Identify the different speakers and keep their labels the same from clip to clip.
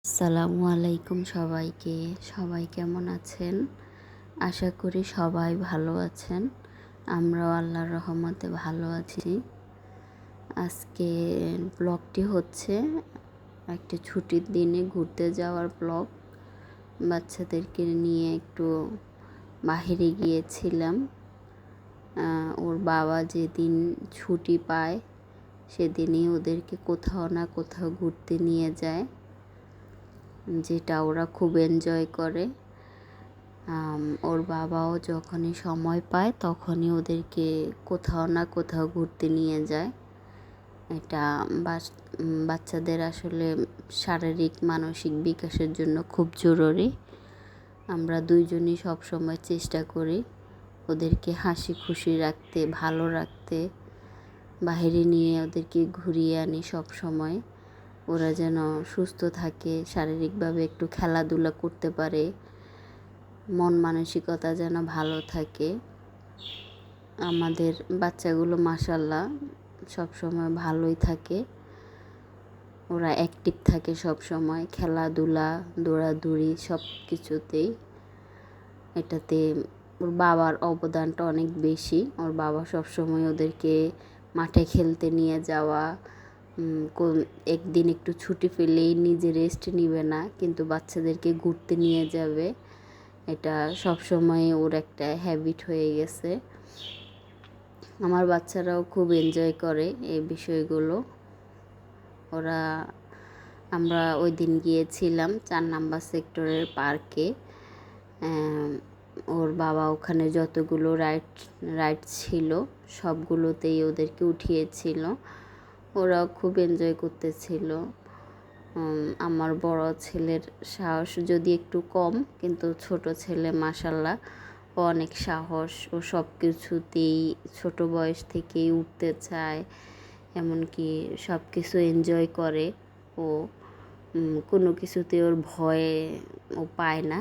Speaker 1: আসসালামু আলাইকুম সবাইকে। সবাই কেমন আছেন? আশা করি সবাই ভালো আছেন। আমরাও আল্লাহর রহমতে ভালো আছি। আজকে ব্লগটি হচ্ছে একটা ছুটির দিনে ঘুরতে যাওয়ার ব্লগ। বাচ্চাদেরকে নিয়ে একটু বাহিরে গিয়েছিলাম। ওর বাবা যেদিন ছুটি পায় সেদিনই ওদেরকে কোথাও না কোথাও ঘুরতে নিয়ে যায়, যেটা ওরা খুব এনজয় করে। ওর বাবাও যখনই সময় পায় তখনই ওদেরকে কোথাও না কোথাও ঘুরতে নিয়ে যায়। এটা বাচ্চাদের আসলে শারীরিক মানসিক বিকাশের জন্য খুব জরুরি। আমরা দুইজনই সবসময় চেষ্টা করি ওদেরকে হাসি খুশি রাখতে, ভালো রাখতে, বাইরে নিয়ে ওদেরকে ঘুরিয়ে আনি সব সময়। ওরা যেন সুস্থ থাকে, শারীরিকভাবে একটু খেলাধুলা করতে পারে, মন মানসিকতা যেন ভালো থাকে। আমাদের বাচ্চাগুলো মাশাআল্লাহ সবসময় ভালোই থাকে। ওরা অ্যাক্টিভ থাকে সব সময়, খেলাধুলা, দৌড়াদৌড়ি সব কিছুতেই। এটাতে ওর বাবার অবদানটা অনেক বেশি। ওর বাবা সবসময় ওদেরকে মাঠে খেলতে নিয়ে যাওয়া, একদিন একটু ছুটি পেলেই নিজে রেস্ট নিবে না, কিন্তু বাচ্চাদেরকে ঘুরতে নিয়ে যাবে। এটা সবসময় ওর একটা হ্যাবিট হয়ে গেছে। আমার বাচ্চারাও খুব এনজয় করে এই বিষয়গুলো। আমরা ওই দিন গিয়েছিলাম 4 নাম্বার সেক্টরের পার্কে। ওর বাবা ওখানে যতগুলো রাইড ছিল সবগুলোতেই ওদেরকে উঠিয়েছিল। ওরাও খুব এনজয় করতেছিল। আমার বড় ছেলের সাহস যদি একটু কম, কিন্তু ছোট ছেলে মাশাআল্লাহ ও অনেক সাহস। ও সব কিছুতেই ছোট বয়স থেকেই উঠতে চায়, এমনকি সব কিছু এনজয় করে। ও কোনো কিছুতে ওর ভয়ে ও পায় না।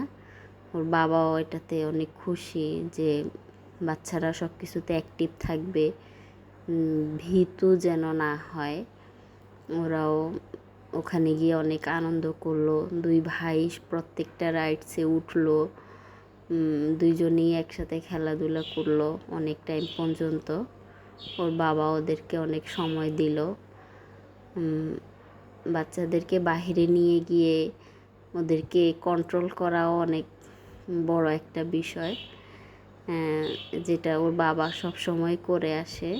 Speaker 1: ওর বাবাও এটাতে অনেক খুশি যে বাচ্চারা সব কিছুতে অ্যাক্টিভ থাকবে, ভীতু যেন না হয়। ওরাও ওখানে গিয়ে অনেক আনন্দ করলো। 2 ভাই প্রত্যেকটা রাইডসে উঠলো, দুইজনেই একসাথে খেলাধুলা করলো অনেক টাইম পর্যন্ত। ওর বাবা ওদেরকে অনেক সময় দিল। বাচ্চাদেরকে বাহিরে নিয়ে গিয়ে ওদেরকে কন্ট্রোল করাও অনেক বড় একটা বিষয়, যেটা ওর বাবা সব সময় করে আসে।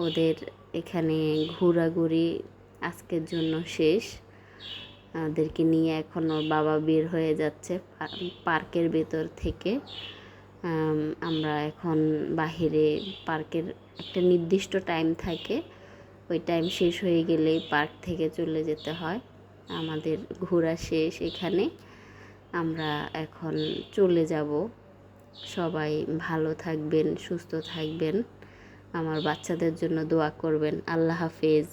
Speaker 1: ওদের এখানে ঘোরাঘুরি আজকের জন্য শেষ। ওদেরকে নিয়ে এখন ওর বাবা বের হয়ে যাচ্ছে পার্কের ভেতর থেকে। আমরা এখন বাহিরে, পার্কের একটা নির্দিষ্ট টাইম থাকে, ওই টাইম শেষ হয়ে গেলেই পার্ক থেকে চলে যেতে হয়। আমাদের ঘোরা শেষ এখানে, আমরা এখন চলে যাব। সবাই ভালো থাকবেন, সুস্থ থাকবেন, আমার বাচ্চাদের জন্য দোয়া করবেন। আল্লাহ হাফেজ।